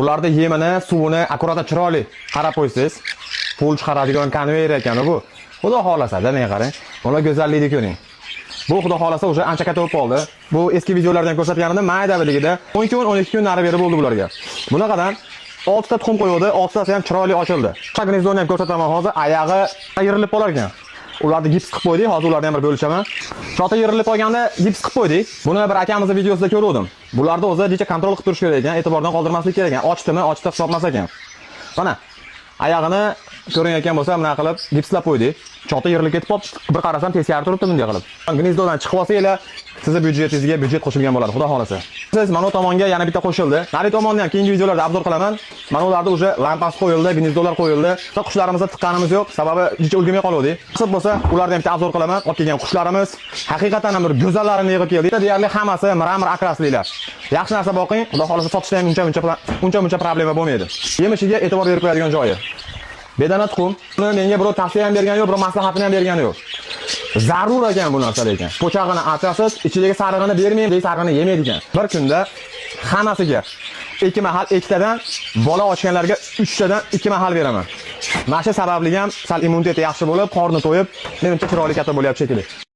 Ularda yemini, suvini akkurat chiroyli qarab qo'ysiz. Pul chiqaradigan konveyer ekan bu. Xudo xolasa-da, menga qarang. Buni go'zallikni ko'ring. Bu xudo xolasa o'sha ancha katta bo'lib qoldi. Bu eski videolardan ko'rsatganimda mayda biligida 10 kun, 12 kun nari berib bo'ldi bularga. Bunaqadan 6 ta tuxum qo'ydi, 6 tasi ham chiroyli ochildi. Gnezdoni ham ko'rsataman hozir, oyog'i ayrilib qolar ekan. Ularni gips qilib qo'ydik, hozir ularni ham bir bo'lishaman. Shoti yirilib qolganda gips qilib qo'ydik. Buni bir akamizning videosida ko'rdim. Bularni o'zi necha kontrol qilib turish kerak ekan, e'tibordan qoldirmaslik kerak ekan. Ochdimi, ochda hisobmas ekan. Mana oyog'ini ko'ring ekan bo'lsa, mana qilib gipslab qo'ydik. Choti yirilib ketib qolib, bir qarasam teskari turibdi bunday qilib. Gnezdodan chiqib olsanglar, sizni byudjetingizga byudjet qo'shilgan bo'ladi, xudo xolasa. Siz mana bu tomonga yana bitta qo'shildi. Nari tomonni ham keyingi videolarda obzor qilaman. Mana ularda o'sha lampasi qo'yildi, gnezdolar qo'yildi. Qushlarimizni tiqqanimiz yo'q, sababi hech o'lgimay qoluvdik. Nasib bo'lsa, ularni ham bitta obzor qilaman. Olib kelgan qushlarimiz haqiqatan ham bir go'zallarini yig'ib keldi. Deyarli hammasi miramir akrasliklar. Yaxshi narsa boqing, xudo xolasa sotishda ham uncha problema bo'lmaydi. Yemishiga e'tibor berib qo'yadigan joyi. Bedana tuxum. Buni menga birov tavsiya ham bergani yo'q, birov maslahatini ham bergani yo'q. Zarur ekan bu narsa ekan. Po'chag'ini achasiz, ichidagi sarig'ini bermaydi, sarig'ini yemaydi ekan. Bir kunda hammasiga 2 mahal ikkitadan, bola ochganlarga 3 tadan 2 mahal beraman. Mana shu sababli ham sal immuniteti yaxshi bo'lib, qorni to'yib, menimcha chiroyli katta bo'lyapti shekilli.